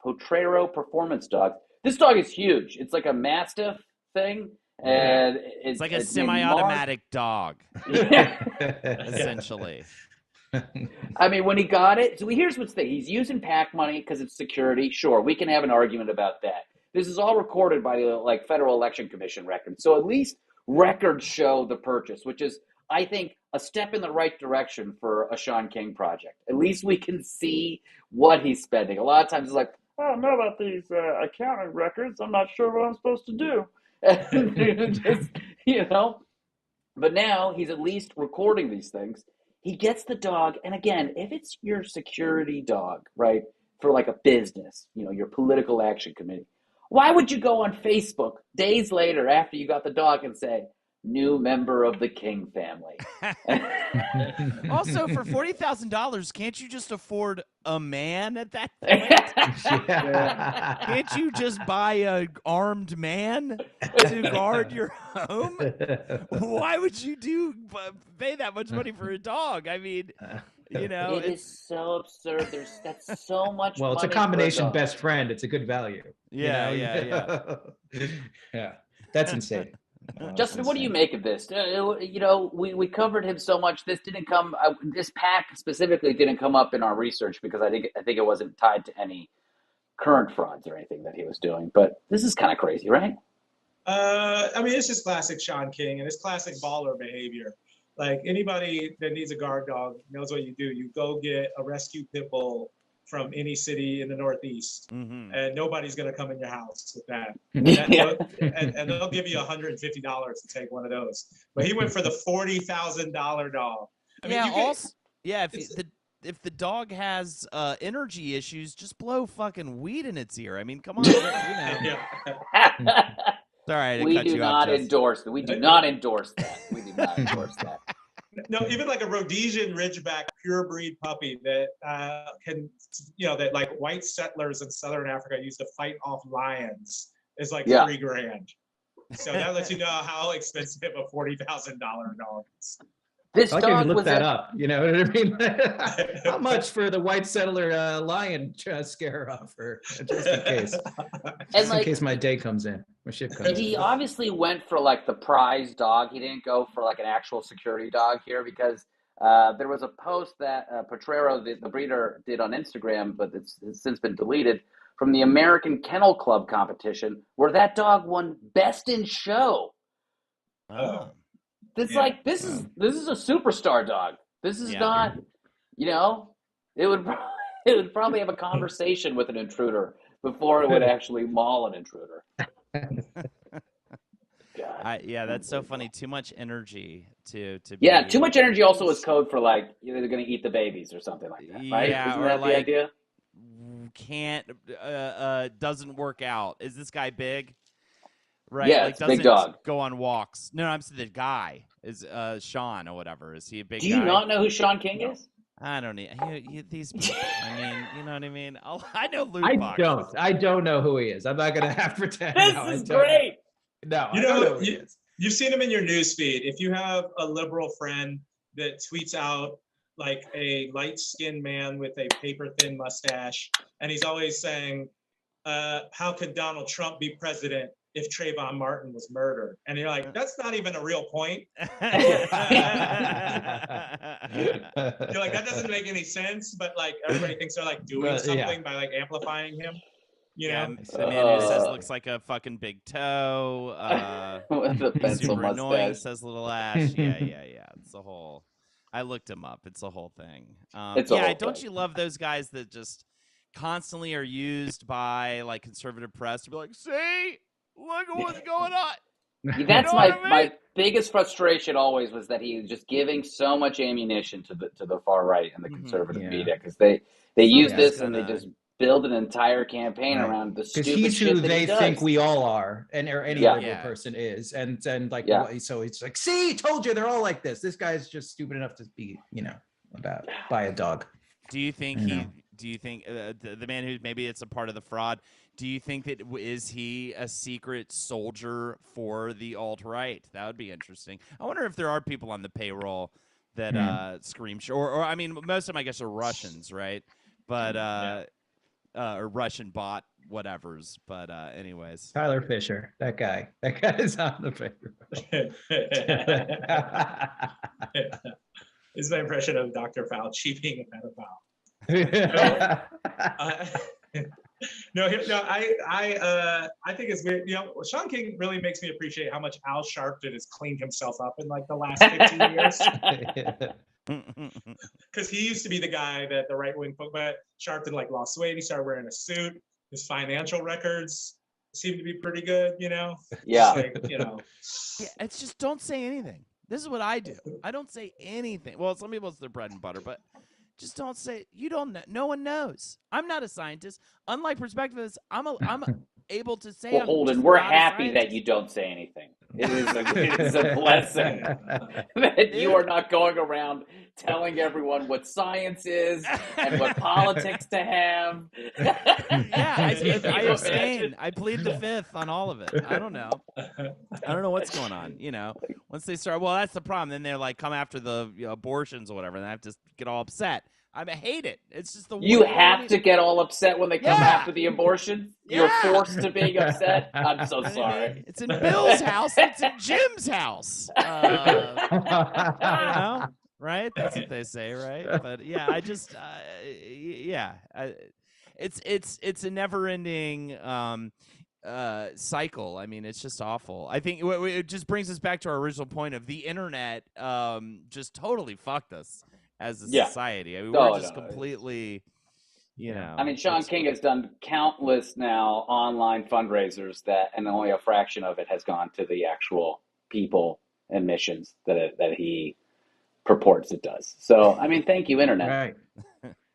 Potrero Performance Dogs. This dog is huge. It's like a Mastiff thing. And It's like a semi-automatic dog, Yeah. essentially. I mean, when he got it, so here's what's the thing. He's using PAC money because it's security. Sure, we can have an argument about that. This is all recorded by the Federal Election Commission records. So at least records show the purchase, which is, I think, a step in the right direction for a Sean King project. At least we can see what he's spending. A lot of times it's like, I don't know about these accounting records. I'm not sure what I'm supposed to do. Just, But now he's at least recording these things. He gets the dog, and again, if it's your security dog, right, for like a business, your political action committee, why would you go on Facebook days later after you got the dog and say, new member of the King family? Also, for $40,000, can't you just afford a man at that point? Can't you just buy an armed man to guard your home? Why would you pay that much money for a dog? I mean, it is so absurd. That's so much. Well, it's a money combination for a dog. best friend. It's a good value. Yeah. Yeah. That's insane. Justin, what do you make of this? We covered him so much. This didn't come. This pack specifically didn't come up in our research because I think it wasn't tied to any current frauds or anything that he was doing. But this is kind of crazy, right? I mean, it's just classic Sean King, and it's classic baller behavior. Like anybody that needs a guard dog knows what you do. You go get a rescue pit bull from any city in the Northeast, and nobody's going to come in your house with that. And they'll give you $150 to take one of those. But he went for the $40,000 dog. I mean, if the dog has energy issues, just blow fucking weed in its ear. I mean, come on, All right, we do not endorse that. We do not endorse that. We do not endorse that. No, even like a Rhodesian Ridgeback pure breed puppy that that like white settlers in Southern Africa used to fight off lions is like $3,000. So that lets you know how expensive a $40,000 dog is. This I dog can look was that up. You know what I mean? How much for the white settler lion scare offer? Just in case. Just in case my day comes in. My shift comes in. He obviously went for like the prize dog. He didn't go for like an actual security dog here because there was a post that Potrero, the breeder, did on Instagram, but it's since been deleted, from the American Kennel Club competition where that dog won Best in Show. Oh. This is a superstar dog. This is not, it would probably have a conversation with an intruder before it would actually maul an intruder. That's so funny. Too much energy to Yeah, too much energy also is code for like they're going to eat the babies or something like that, right? Yeah, Isn't or that the idea? Doesn't work out. Is this guy big? Right. Yeah, like, it's a big dog. Go on walks. No, I'm saying the guy is Sean or whatever. Is he a big guy? Do you not know who Sean King is? I don't need these people. I mean, you know what I mean? I know Luke. I don't know who he is. I'm not gonna have to pretend. This is great. No, I don't know who he is. You've seen him in your newsfeed. If you have a liberal friend that tweets out like a light-skinned man with a paper-thin mustache, and he's always saying, how could Donald Trump be president if Trayvon Martin was murdered? And you're like, that's not even a real point. You're like, that doesn't make any sense, but like everybody thinks they're like doing something by like amplifying him. You Yeah, know, the man who says looks like a fucking big toe. With the pencil Super annoying, mustache. says little ash. Yeah. It's a whole. I looked him up. It's a whole thing. It's a whole don't thing. you love those guys that just constantly are used by like conservative press to be like, see, look at what's going on. That's You know what I mean? my biggest frustration always was that he was just giving so much ammunition to the far right and the conservative media, because they use this and they just build an entire campaign around the stupid he's shit who that he they does. think we all are, and or any liberal person is, and like so it's like, see, told you, they're all like this. This guy's just stupid enough to be, about buy a dog. Do you think do you think the man who maybe it's a part of the fraud? Do you think that is he a secret soldier for the alt-right? That would be interesting. I wonder if there are people on the payroll that scream, or I mean, most of them I guess are Russians, right? But or Russian bot whatevers. But anyways, Tyler Fisher, that guy is on the payroll. This is my impression of Dr. Fauci being a pedophile. I think it's weird. Sean King really makes me appreciate how much Al Sharpton has cleaned himself up in like the last 15 years. Because he used to be the guy that the right wing, but Sharpton like lost weight. He started wearing a suit. His financial records seem to be pretty good. Yeah. Yeah, it's just don't say anything. This is what I do. I don't say anything. Well, some people it's their bread and butter, but just don't say. You don't know. No one knows. I'm not a scientist. Unlike perspectivists, I'm able to say. Well, Holden, we're happy that you don't say anything. It is a blessing that you are not going around telling everyone what science is and what politics to have. Yeah, I abstain. I plead the fifth on all of it. I don't know. I don't know what's going on. Once they start, well, that's the problem. Then they're like, come after the abortions or whatever, and I have to get all upset. I hate it. It's just the way you have to get all upset when they come after the abortion. You're forced to being upset. I'm so sorry. It's in Bill's house. It's in Jim's house. Right? That's what they say, right? But yeah, I just, it's a never-ending cycle. I mean, it's just awful. I think it just brings us back to our original point of the internet. Just totally fucked us as a society. I mean, we're just completely, I mean, Sean King has done countless now online fundraisers and only a fraction of it has gone to the actual people and missions that he purports it does. So, I mean, thank you, internet.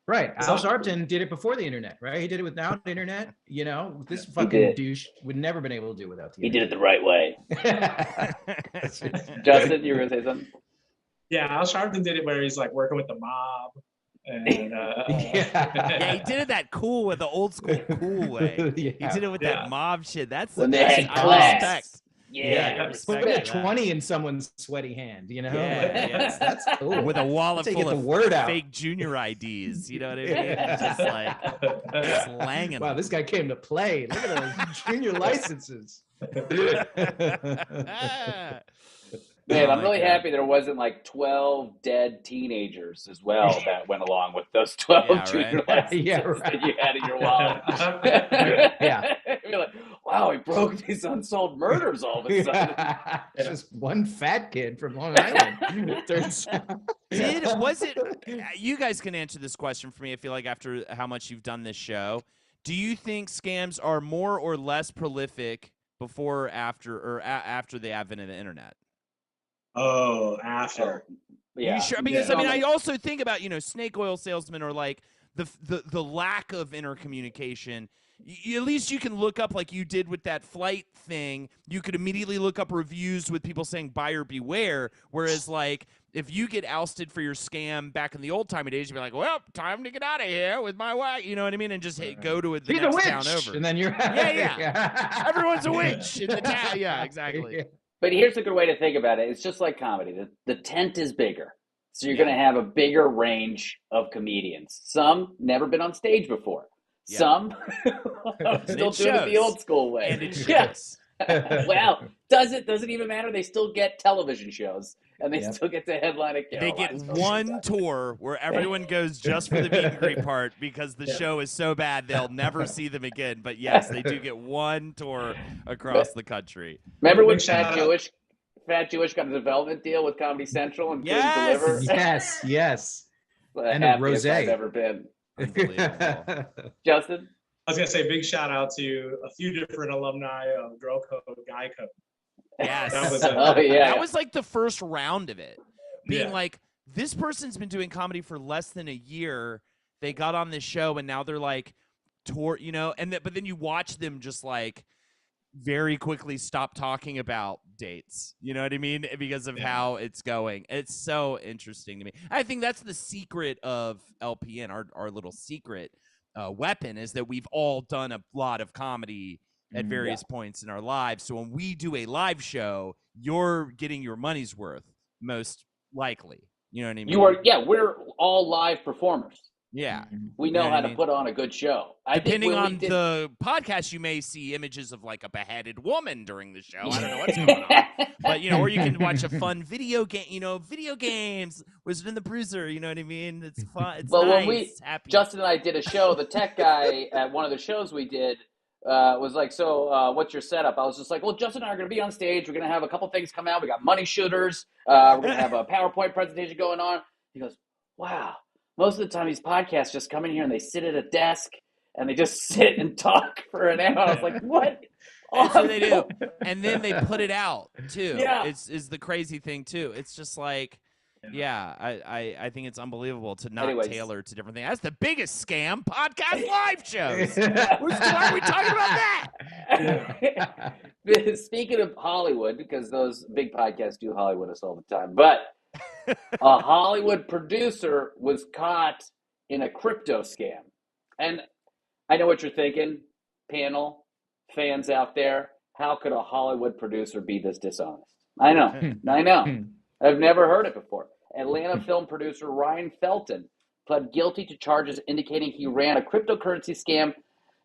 Right. Al Sharpton did it before the internet, right? He did it without the internet. This fucking douche would never been able to do without the internet. He did it the right way. Justin, you were going to say something? Yeah, Al Sharpton did it where he's like working with the mob. And, he did it that cool with the old school cool way. He did it with that mob shit. That's the best. I respect. Yeah, put a 20 in someone's sweaty hand, that's cool. With a wallet full of word out. fake junior IDs, you know what I mean? Just like slanging. Wow, this guy came to play. Look at those junior licenses. Man, I'm really happy there wasn't like 12 dead teenagers as well that went along with those 12 junior licenses that you had in your wallet. You're like, wow, he broke these unsolved murders all of a sudden. Just one fat kid from Long Island. Was it? You guys can answer this question for me. I feel like after how much you've done this show, do you think scams are more or less prolific before or after the advent of the internet? Oh, after. Yeah. You sure? Because I mean, I also think about snake oil salesmen or like the lack of intercommunication. At least you can look up like you did with that flight thing. You could immediately look up reviews with people saying buyer beware. Whereas like if you get ousted for your scam back in the old timey days, you'd be like, well, time to get out of here with my wife. You know what I mean? And just go to the next town over. And then you're Everyone's a witch in the town. Yeah, exactly. But here's a good way to think about it. It's just like comedy. The tent is bigger. So you're going to have a bigger range of comedians. Some never been on stage before. Yeah. Some still doing it the old school way. And it shows. Well, does it even matter? They still get television shows. and they Yep. still get to headline at They get Caroline's. one tour where everyone goes just for the meet and greet part because the Yeah. show is so bad they'll never see them again. But yes, they do get one tour across the country. Remember when Big shout out. Fat Jewish got a development deal with Comedy Central and couldn't Yes! deliver? Yes. The And a happiest I've rosé. ever been. Unbelievable. Justin? I was gonna say big shout out to a few different alumni of Girl Code, Guy Code. Yes. That was Oh, yeah. That was like the first round of it. Being Yeah. like, this person's been doing comedy for less than a year. They got on this show and now they're like tour, you know, but then you watch them just like very quickly stop talking about dates. You know what I mean? Because of how it's going. It's so interesting to me. I think that's the secret of LPN, our little secret weapon, is that we've all done a lot of comedy at various points in our lives. So when we do a live show, you're getting your money's worth, most likely. You know what I mean? We're all live performers. Yeah. We know You know how what I to mean? put on a good show. Depending I on think when the podcast, you may see images of like a beheaded woman during the show. I don't know what's going on. But, you know, or you can watch a fun video game, you know, video games, Wizard and the Bruiser, you know what I mean? It's fun. It's nice. Happy. Justin and I did a show, the tech guy at one of the shows we did was like, so what's your setup? I was just like, well, Justin and I are going to be on stage. We're going to have a couple things come out. We got money shooters. We're going to have a PowerPoint presentation going on. He goes, wow. Most of the time these podcasts just come in here and they sit at a desk and they just sit and talk for an hour. I was like, what? That's what they do. And then they put it out too. Yeah. Is the crazy thing too. It's just like, I think it's unbelievable to not tailor to different things. That's the biggest scam, podcast live shows. Why are we talking about that? Speaking of Hollywood, because those big podcasts do Hollywood us all the time, but a Hollywood producer was caught in a crypto scam. And I know what you're thinking, panel, fans out there. How could a Hollywood producer be this dishonest? I know. I've never heard it before. Atlanta film producer Ryan Felton pled guilty to charges indicating he ran a cryptocurrency scam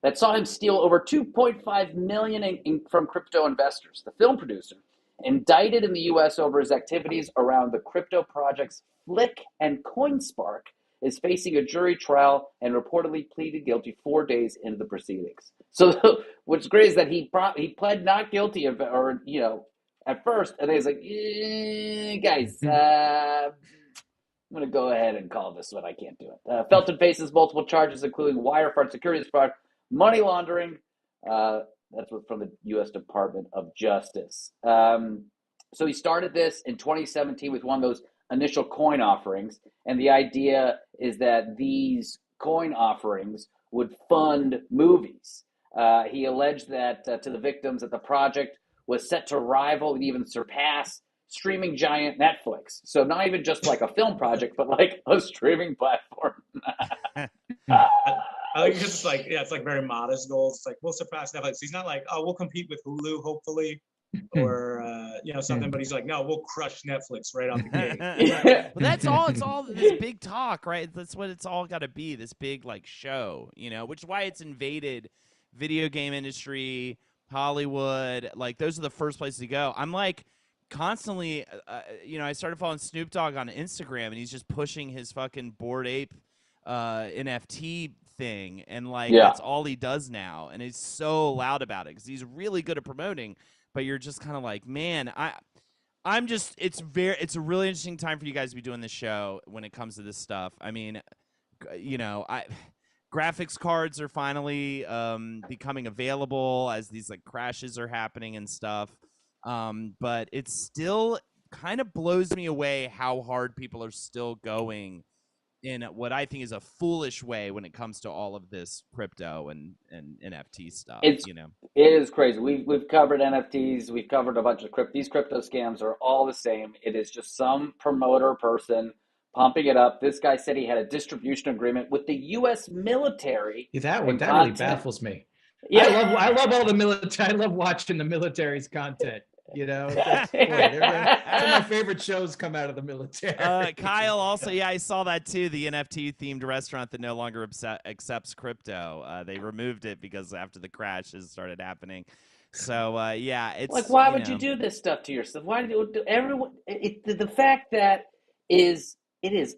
that saw him steal over $2.5 million from crypto investors. The film producer, indicted in the U.S. over his activities around the crypto projects Flick and CoinSpark, is facing a jury trial and reportedly pleaded guilty 4 days into the proceedings. So what's great is that he pled not guilty at first, and then he's like, guys, I'm going to go ahead and call this one. I can't do it. Felton faces multiple charges, including wire fraud, securities fraud, money laundering. That's from the U.S. Department of Justice. So he started this in 2017 with one of those initial coin offerings. And the idea is that these coin offerings would fund movies. He alleged that to the victims that the project was set to rival and even surpass streaming giant Netflix. So not even just like a film project, but like a streaming platform. I think it's like, it's like very modest goals. It's like, we'll surpass Netflix. He's not like, oh, we'll compete with Hulu, hopefully, or, something, but he's like, no, we'll crush Netflix right out the gate. Well, that's all. It's all this big talk, right? That's what it's all got to be, this big, like, show, which is why it's invaded video game industry, Hollywood. Like, those are the first places to go. I'm like, constantly, I started following Snoop Dogg on Instagram, and he's just pushing his fucking Bored Ape NFT thing, and that's all he does now, and he's so loud about it because he's really good at promoting, but you're just kind of like, man, I'm just, it's a really interesting time for you guys to be doing this show when it comes to this stuff. I mean, graphics cards are finally becoming available as these like crashes are happening and stuff, but it still kind of blows me away how hard people are still going in what I think is a foolish way when it comes to all of this crypto and NFT stuff. It is crazy. We've covered NFTs. We've covered a bunch of these crypto scams are all the same. It is just some promoter person pumping it up. This guy said he had a distribution agreement with the U.S. military. That really baffles me. Yeah, I love all the military. I love watching the military's content. Some of my favorite shows come out of the military. Kyle, also, I saw that too. The NFT themed restaurant that no longer accepts crypto. They removed it because after the crashes started happening. So yeah, it's like, why would you do this stuff to yourself? Why do everyone? The fact that it is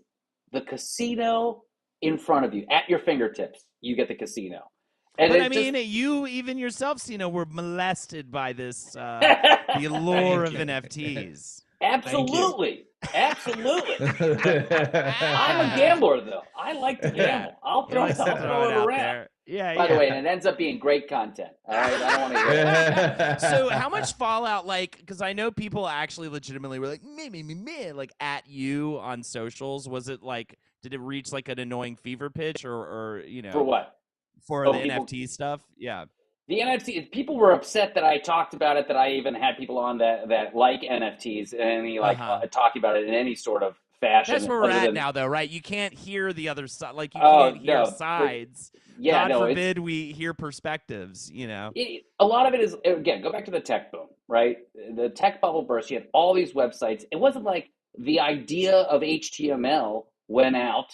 the casino in front of you at your fingertips. You get the casino, and But it I just, mean, you even yourself, Cena, were molested by this the allure of Thank you. NFTs. absolutely. I'm a gambler, though. I like to gamble. I'll You throw like to it throw it out around. there. Yeah, By yeah. the way, and it ends up being great content. All right, I don't want to hear it. So how much fallout, like, because I know people actually legitimately were like, me, like at you on socials. Was it like, did it reach like an annoying fever pitch or you know, For what? for Oh, the people, NFT stuff? Yeah. the NFT. People were upset that I talked about it. That I even had people on that like NFTs and talking about it in any sort of fashion. That's where we're other at than, now, though, right? You can't hear the other side. Like, you oh can't hear no, sides. yeah, God no, forbid we hear perspectives, you know? a lot of it is, again, go back to the tech boom, right? The tech bubble burst. You had all these websites. It wasn't like the idea of HTML went out,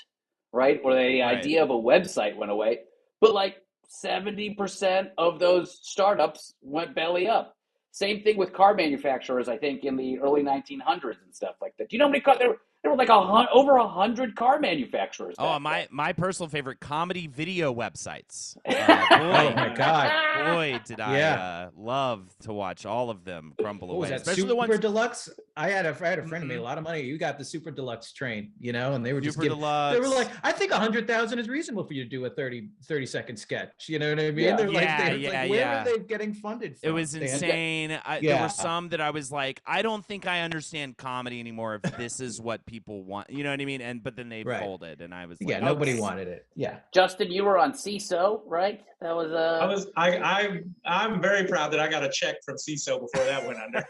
right? Or the Right. idea of a website went away. But like 70% of those startups went belly up. Same thing with car manufacturers, I think, in the early 1900s and stuff like that. Do you know how many cars? There were like over 100 car manufacturers. Oh, back my personal favorite, comedy video websites. Boy, Oh my God. boy, did I love to watch all of them crumble What was away. that? Especially Super the ones Deluxe. I had a friend who made a lot of money. You got the Super Deluxe train, you know, and they were just Super Deluxe. They were like, I think 100,000 is reasonable for you to do a 30-second sketch. You know what I mean? Yeah. They're like, Yeah, where yeah. are they getting funded from? It was They had- insane. There Yeah. were some that I was like, I don't think I understand comedy anymore if this is what people want. You know what I mean? But then they Right. folded, and I was Yeah, like, nobody okay. wanted it. Yeah. Justin, you were on CISO, right? That was I'm very proud that I got a check from CISO before that went under.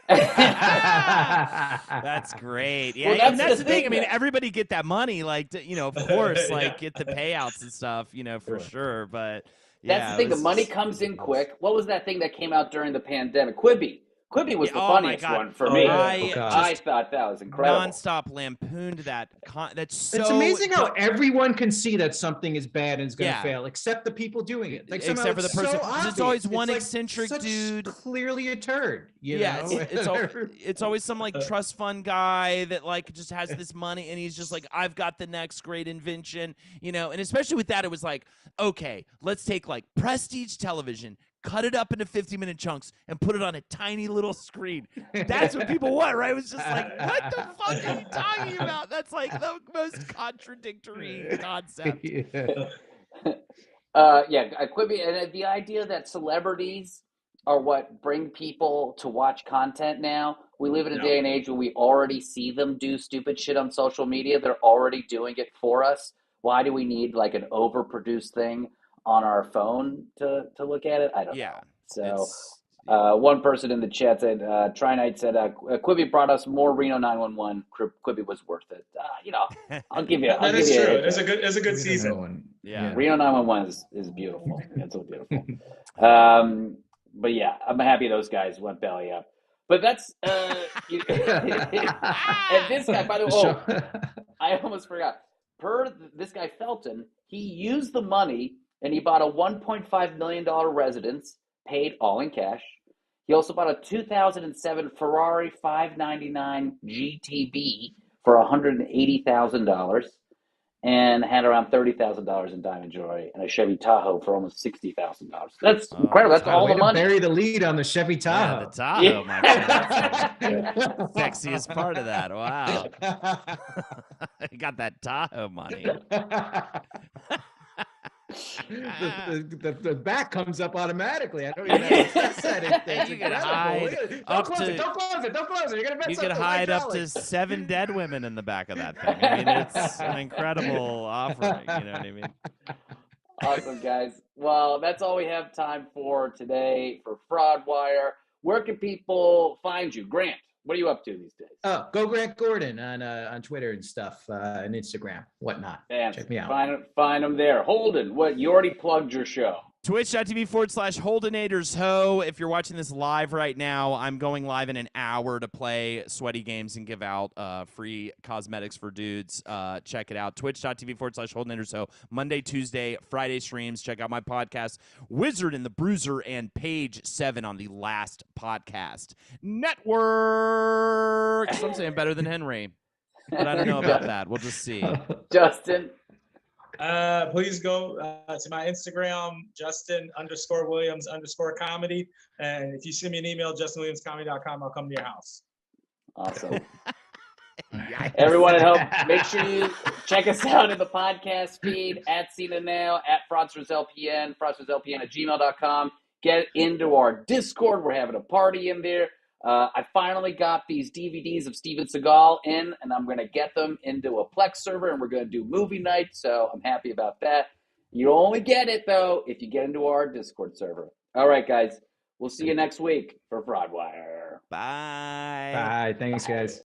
That's great. Yeah, Well, and that's that's the the thing. thing I mean, that- everybody get that money, like, you know, of course, Yeah. like get the payouts and stuff, you know, for sure. But yeah, That's the thing. it The was money just comes in ridiculous. quick. What was that thing that came out during the pandemic? Quibi. Quibi was Yeah, the oh my funniest God. one for Oh, me. yeah. Oh, God. I thought that was incredible. Nonstop lampooned that. That's so. It's amazing how everyone can see that something is bad and is going to Yeah. fail, except the people doing it. Like somehow Except for the it's person- so 'cause obvious. it's always one like eccentric such dude. clearly a turd. You Yeah, know? it's always some like trust fund guy that like just has this money and he's just like, I've got the next great invention, you know. And especially with that, it was like, okay, let's take like prestige television, cut it up into 50-minute chunks, and put it on a tiny little screen. That's what people want, right? It was just like, what the fuck are you talking about? That's like the most contradictory concept. Quibi, and the idea that celebrities are what bring people to watch content now. We live in a day and age where we already see them do stupid shit on social media. They're already doing it for us. Why do we need like an overproduced thing on our phone to look at it? I don't know. So one person in the chat said, Trinite said, Quibi brought us more Reno 911. Quibi was worth it. You know, I'll give you. That is true. It's a good season. Yeah. Reno 911 is beautiful. It's so beautiful. But yeah, I'm happy those guys went belly up. But that's and this guy, by the way, I almost forgot. Per this guy Felton, he used the money and he bought a $1.5 million residence, paid all in cash. He also bought a 2007 Ferrari 599 GTB for $180,000 and had around $30,000 in diamond jewelry and a Chevy Tahoe for almost $60,000. That's incredible. That's all the money. Bury the lead on the Chevy Tahoe. Yeah, the Tahoe, my friend. That's the sexiest part of that. Wow. You got that Tahoe money. The back comes up automatically. I don't even have to press anything. You can hide Don't close it. Don't close it. Don't close it. You're gonna mess You up could the hide up hydraulics. to 7 dead women in the back of that thing. I mean, it's an incredible offering. You know what I mean? Awesome, guys. Well, that's all we have time for today for Fraudwire. Where can people find you? Grant, what are you up to these days? Oh, go Grant Gordon on Twitter and stuff, and Instagram, whatnot. Man, Check me out. Find them there. Holden, what? You already plugged your show. Twitch.tv/Holdenatorsho. If you're watching this live right now, I'm going live in an hour to play sweaty games and give out free cosmetics for dudes. Check it out. Twitch.tv/Holdenatorsho. Monday, Tuesday, Friday streams. Check out my podcast, Wizard and the Bruiser, and Page 7 on the Last Podcast Network. Some saying better than Henry, but I don't know about that. We'll just see. Justin. Please go to my Instagram, Justin_Williams_comedy. And if you send me an email, JustinWilliamsComedy.com, I'll come to your house. Awesome. Everyone at home, make sure you check us out in the podcast feed at Cena Now, at FraudstersLPN, FraudstersLPN@gmail.com. Get into our Discord. We're having a party in there. I finally got these DVDs of Steven Seagal in, and I'm going to get them into a Plex server, and we're going to do movie night, so I'm happy about that. You only get it, though, if you get into our Discord server. All right, guys. We'll see you next week for Fraudwire. Bye. Bye. Thanks, guys.